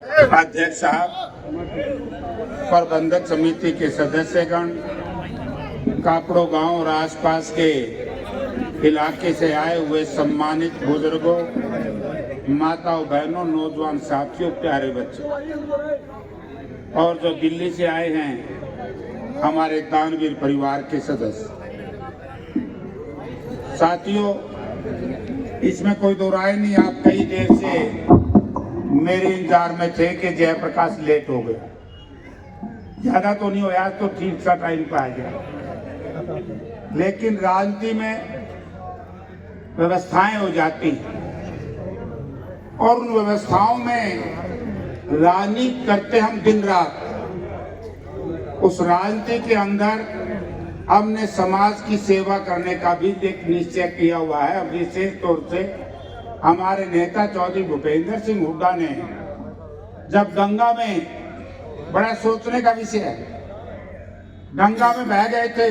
अध्यक्ष साहब, प्रबंधक समिति के सदस्यगण, कापड़ो गांव और आसपास के इलाके से आए हुए सम्मानित बुजुर्गों, माताओं, बहनों, नौजवान साथियों, प्यारे बच्चों और जो दिल्ली से आए हैं हमारे दानवीर परिवार के सदस्य साथियों, इसमें कोई दो राय नहीं। आप कई देर से मेरे इंतजार में थे कि जयप्रकाश लेट हो गया। ज्यादा तो नहीं होया, तो ठीक सा टाइम पे आ गया। लेकिन राजनीति में व्यवस्थाएं हो जाती और उन व्यवस्थाओं में राजनीति करते हम दिन रात। उस राजनीति के अंदर हमने समाज की सेवा करने का भी एक निश्चय किया हुआ है। विशेष तौर से हमारे नेता चौधरी भूपेंद्र सिंह हुड्डा ने जब गंगा में, बड़ा सोचने का विषय है, गंगा में बह गए थे,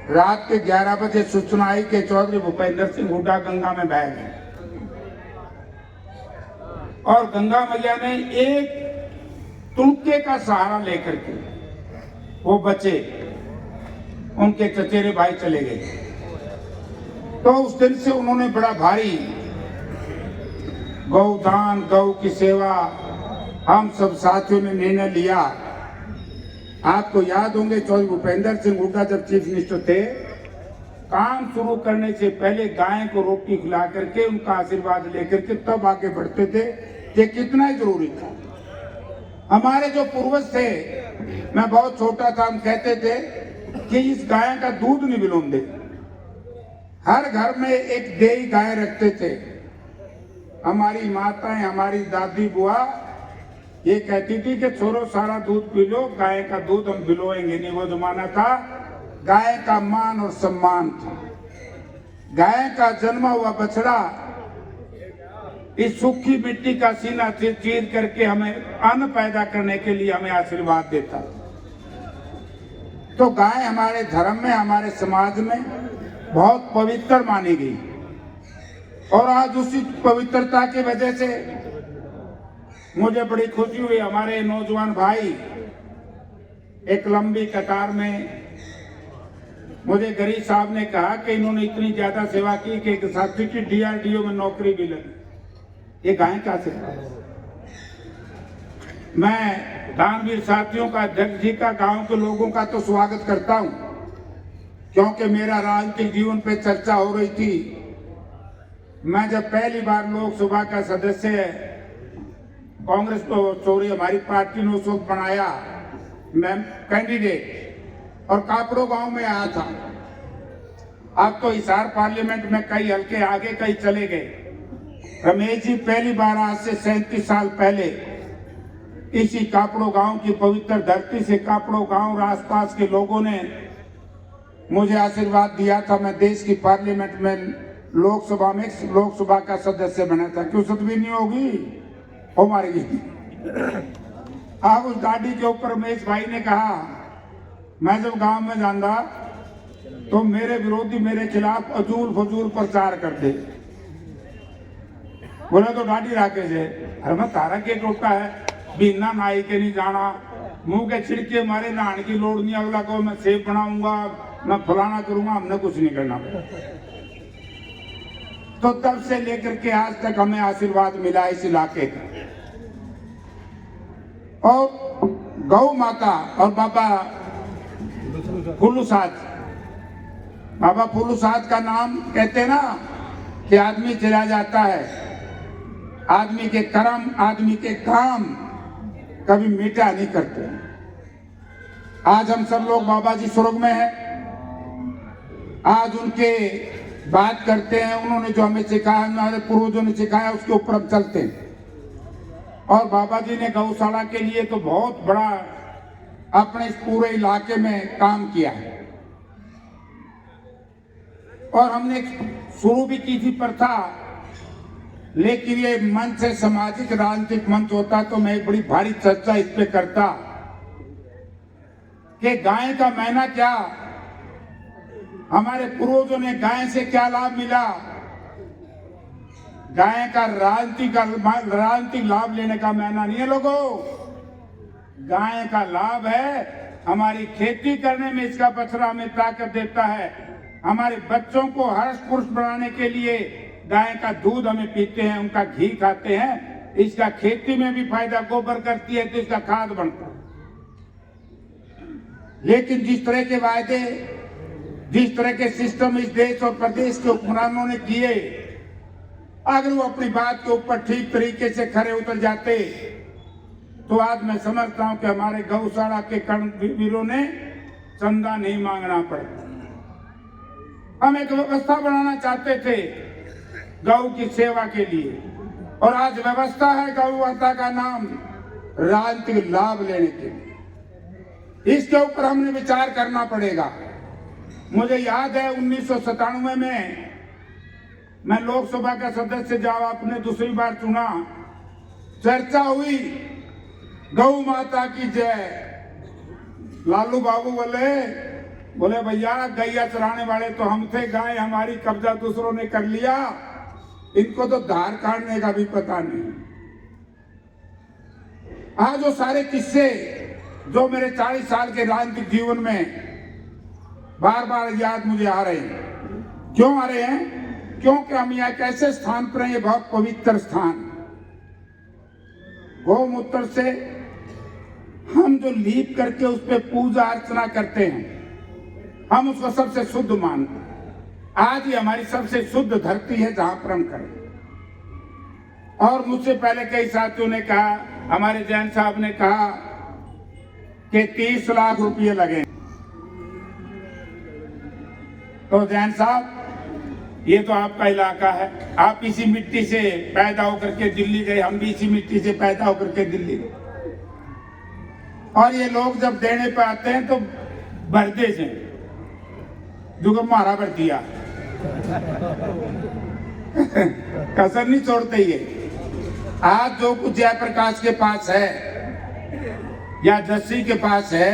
रात के 11 बजे सूचना आई कि चौधरी भूपेंद्र सिंह हुड्डा गंगा में बह गए और गंगा मैया ने एक तुलके का सहारा लेकर के वो बचे, उनके चचेरे भाई चले गए। तो उस दिन से उन्होंने बड़ा भारी गौदान, गौ की सेवा, हम सब साथियों ने निर्णय लिया। आपको याद होंगे चौधरी भूपेंद्र सिंह हुड्डा जब चीफ मिनिस्टर थे, काम शुरू करने से पहले गाय को रोटी खिला करके उनका आशीर्वाद लेकर के तब आगे बढ़ते थे। ये कितना ही जरूरी था। हमारे जो पूर्वज थे, मैं बहुत छोटा था, हम कहते थे कि इस गाय का दूध नहीं बिलोन दे। हर घर में एक देई गाय रखते थे। हमारी माताएं, हमारी दादी बुआ ये कहती थी कि छोरो सारा दूध पी लो, गाय का दूध हम बिलोएंगे नहीं। वो जमाना था, गाय का मान और सम्मान था। गाय का जन्मा हुआ बछड़ा इस सूखी मिट्टी का सीना चीर करके हमें अन्न पैदा करने के लिए हमें आशीर्वाद देता। तो गाय हमारे धर्म में, हमारे समाज में बहुत पवित्र मानी गई और आज उसी पवित्रता की वजह से मुझे बड़ी खुशी हुई। हमारे नौजवान भाई एक लंबी कतार में, मुझे गरीब साहब ने कहा कि इन्होंने इतनी ज्यादा सेवा की कि एक साथी की DRDO में नौकरी भी लगी। ये गाय का सेवा। मैं दानवीर साथियों का, अध्यक्ष जी का, गांव के लोगों का तो स्वागत करता हूं, क्योंकि मेरा राजनीतिक जीवन पे चर्चा हो रही थी। मैं जब पहली बार लोकसभा का सदस्य कांग्रेस को, सॉरी हमारी पार्टी ने उस वक्त बनाया, मैं कैंडिडेट और कापड़ो गांव में आया था। अब तो हिसार पार्लियामेंट में कई हल्के आगे कई चले गए। रमेश जी पहली बार आज से 37 साल पहले इसी कापड़ो गांव की पवित्र धरती से, कापड़ो गांव और आसपास के लोगों ने मुझे आशीर्वाद दिया था। मैं देश की पार्लियामेंट में लोकसभा का सदस्य बना था। क्यों सतबी नहीं होगी, हो मारेगी। अब उस गाड़ी के ऊपर रमेश भाई ने कहा, मैं जब गांव में जाऊंगा तो मेरे विरोधी मेरे खिलाफ अजूल फजूल प्रचार कर दे। बोले तो गाड़ी राके से, अरे मैं तारा के टोटा है, बिना नाई के नहीं जाना, मुंह के छिड़के मारे, नहाने की लोड़ नहीं, अगला को मैं सेब बनाऊंगा, मैं फलाना करूंगा, हमने कुछ नहीं करना। तो तब से लेकर के आज तक हमें आशीर्वाद मिला इस इलाके का। और गौ माता और बाबा फुल्लू साध, बाबा फुल्लू साध का नाम कहते हैं ना कि आदमी चला जाता है, आदमी के कर्म, आदमी के काम कभी मीठा नहीं करते। आज हम सब लोग बाबा जी स्वर्ग में हैं, आज उनके बात करते हैं। उन्होंने जो हमें सिखाया, हमारे पूर्वजों ने सिखाया, उसके ऊपर हम चलते हैं। और बाबा जी ने गौशाला के लिए तो बहुत बड़ा अपने इस पूरे इलाके में काम किया है। और हमने शुरू भी की थी प्रथा, लेकिन ये मंच से सामाजिक राजनीतिक मंच होता तो मैं एक बड़ी भारी चर्चा इस पे करता कि गाय का महीना क्या, हमारे पूर्वजों ने गाय से क्या लाभ मिला। गाय का राजनीतिक लाभ लेने का मायना नहीं है लोगों। गाय का लाभ है हमारी खेती करने में, इसका बछड़ा हमें ताकत देता है। हमारे बच्चों को हर्ष पुरुष बनाने के लिए गाय का दूध हमें पीते हैं, उनका घी खाते हैं, इसका खेती में भी फायदा, गोबर करती है तो इसका खाद बनता है। लेकिन जिस तरह के वायदे, जिस तरह के सिस्टम इस देश और प्रदेश के हुक्मरानों ने किए, अगर वो अपनी बात के ऊपर ठीक तरीके से खरे उतर जाते तो आज मैं समझता हूं कि हमारे गौशाला के कर्मवीरों ने चंदा नहीं मांगना पड़ता। हम एक व्यवस्था बनाना चाहते थे गौ की सेवा के लिए, और आज व्यवस्था है गौ माता का नाम राजनीतिक लाभ लेने के लिए। इसके ऊपर हमने विचार करना पड़ेगा। मुझे याद है 1997 में मैं लोकसभा का सदस्य जब आपने दूसरी बार चुना, चर्चा हुई गौ माता की जय। लालू बाबू बोले भैया गैया चराने वाले तो हम थे, गाय हमारी कब्जा दूसरों ने कर लिया, इनको तो धार काटने का भी पता नहीं। आज वो सारे किस्से जो मेरे 40 साल के राजनीतिक जीवन में बार बार याद मुझे आ रहे हैं। क्यों आ रहे हैं? क्योंकि हम यहाँ एक ऐसे स्थान पर हैं, ये बहुत पवित्र स्थान। गौमूत्र से हम जो लीप करके उस पर पूजा अर्चना करते हैं, हम उसको सबसे शुद्ध मानते हैं। आज ये हमारी सबसे शुद्ध धरती है जहां पर हम करें। और मुझसे पहले कई साथियों ने कहा, हमारे जैन साहब ने कहा कि 30 लाख रुपये लगे। तो जैन साहब, ये तो आपका इलाका है, आप इसी मिट्टी से पैदा होकर के दिल्ली गए, हम भी इसी मिट्टी से पैदा होकर के दिल्ली गए। और ये लोग जब देने पे आते हैं तो भरते से दुगम मारा भर दिया कसर नहीं छोड़ते। ये आज जो कुछ जयप्रकाश के पास है या जस्सी के पास है,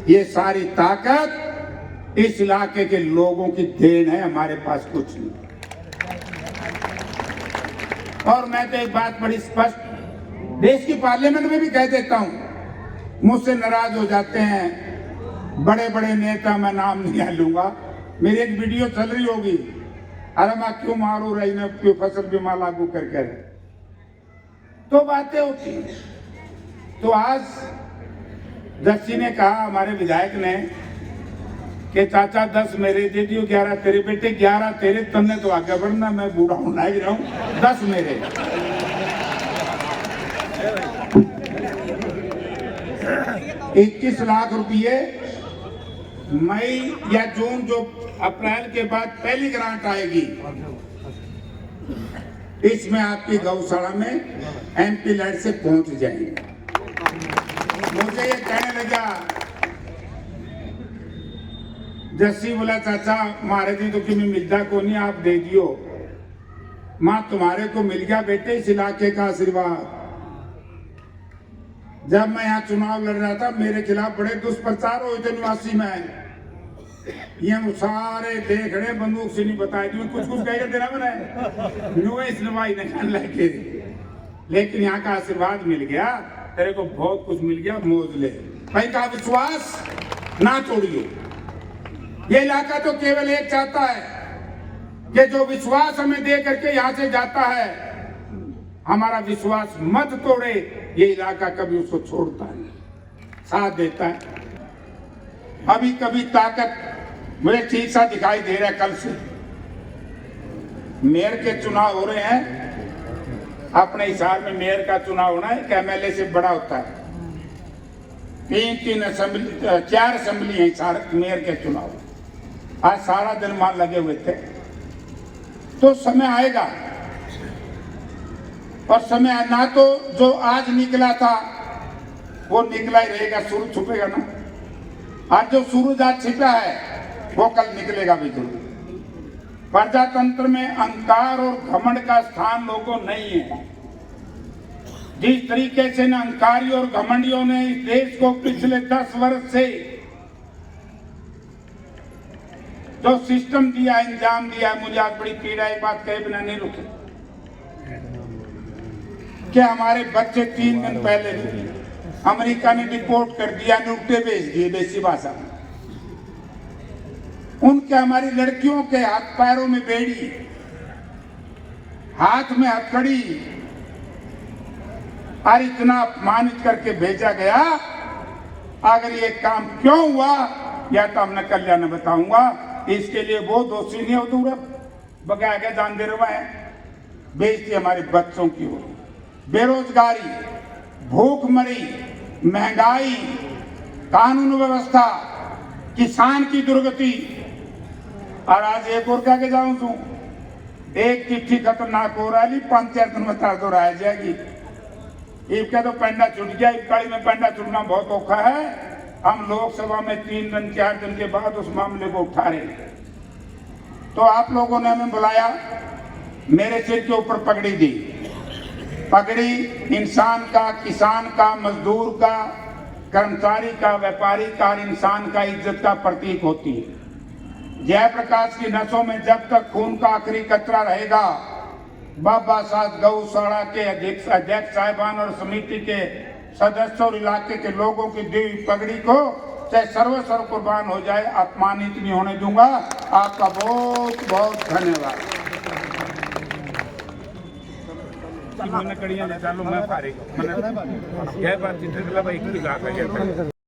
ये सारी ताकत इस इलाके के लोगों की देन है, हमारे पास कुछ नहीं। और मैं तो एक बात बड़ी स्पष्ट देश की पार्लियामेंट में भी कह देता हूं, मुझसे नाराज हो जाते हैं बड़े बड़े नेता, मैं नाम नहीं लूंगा। मेरी एक वीडियो चल रही होगी, अरे मैं क्यों मारू रही ने, क्यों फसल बीमा लागू करके, तो बातें होती। तो आज जस्सी ने कहा, हमारे विधायक ने, कि चाचा 10 मेरे दे दियो, 11 तेरे बेटे, 11 तेरे, तुमने तो आगे बढ़ना, मैं बूढ़ा हूं नहीं रहा हूं, 10 मेरे। 21 लाख रुपये मई या जून, जो अप्रैल के बाद पहली ग्रांट आएगी, इसमें आपकी गौशाला में एमपी लाइट से पहुंच जाएंगे। मुझे ये कहने लगा, जस्सी बोला चाचा मारे दी तो किमें मिलता को नहीं, आप दे दियो। मां तुम्हारे को मिल गया बेटे इस इलाके का आशीर्वाद। जब मैं यहाँ चुनाव लड़ रहा था, मेरे खिलाफ बड़े दुष्प्रचार हुए थे निवासी में। ये सारे देख रहे बंदूक से नहीं बताए, कुछ कुछ कह देना मैंने लेके, लेकिन यहाँ का आशीर्वाद मिल गया, तेरे को बहुत कुछ मिल गया, मौज ले। भाई का विश्वास ना छोड़िए। ये इलाका तो केवल एक चाहता है कि जो विश्वास हमें दे करके यहाँ से जाता है, हमारा विश्वास मत तोड़े। ये इलाका कभी उसको छोड़ता नहीं, साथ देता है। अभी कभी ताकत मुझे ठीक सा दिखाई दे रहा है। कल से मेयर के चुनाव हो रहे हैं अपने हिसार में। मेयर का चुनाव होना है कि एमएलए से बड़ा होता है। 3 असेंबली, 4 असेंबली है हिसार मेयर के चुनाव। आज सारा दिन मान लगे हुए थे। तो समय आएगा, और समय ना तो जो आज निकला था वो निकला ही रहेगा, सूरज छुपेगा ना। आज जो सूरज आज छिपा है वो कल निकलेगा भी जरूर। प्रजातंत्र में अहंकार और घमंड का स्थान लोगों नहीं है। जिस तरीके से न अहंकारी और घमंडियों ने इस देश को पिछले 10 वर्ष से जो सिस्टम दिया, इंजाम दिया, मुझे आज बड़ी पीड़ा, एक बात कहे बिना नहीं रुके। कि हमारे बच्चे 3 दिन पहले अमेरिका ने डिपोर्ट कर दिया, नुक्ते भेज दिए देसी भाषा में। उनके हमारी लड़कियों के हाथ पैरों में बेड़ी, हाथ में हथकड़ी, और इतना अपमानित करके भेजा गया। अगर ये काम क्यों हुआ या तो हमने कल्याण बताऊंगा। इसके लिए वो दोषी नहीं हो दूर बकाया गया जान दे रहा है, बेइज्जती हमारे बच्चों की हो, बेरोजगारी, भूखमरी, महंगाई, कानून व्यवस्था, किसान की दुर्गति। और आज एक और क्या के जाऊं तू, एक चिट्ठी खतरनाक हो रहा है, 5-4 दिन में तो रह जाएगी। इसका तो पंडा छूट गया, इकाई में पंडा छूटना बहुत औखा है। हम लोकसभा में 3 दिन 4 दिन के बाद उस मामले को उठा रहे। तो आप लोगों ने हमें बुलाया, मेरे सिर के ऊपर पगड़ी दी। पगड़ी इंसान का, किसान का, मजदूर का, कर्मचारी का, व्यापारी का और इंसान का इज्जत का प्रतीक होती है। जयप्रकाश की नसों में जब तक खून का आखिरी कतरा रहेगा, बाबा साहब गौशाला के अध्यक्ष साहिबान और समिति के सदस्यों और इलाके के लोगों की दी हुई पगड़ी को चाहे सर्वस्व कुर्बान हो जाए, अपमानित नहीं होने दूंगा। आपका बहुत बहुत धन्यवाद। मैंने कड़ियां ले चलो, मैं फारिग, मैंने यह बात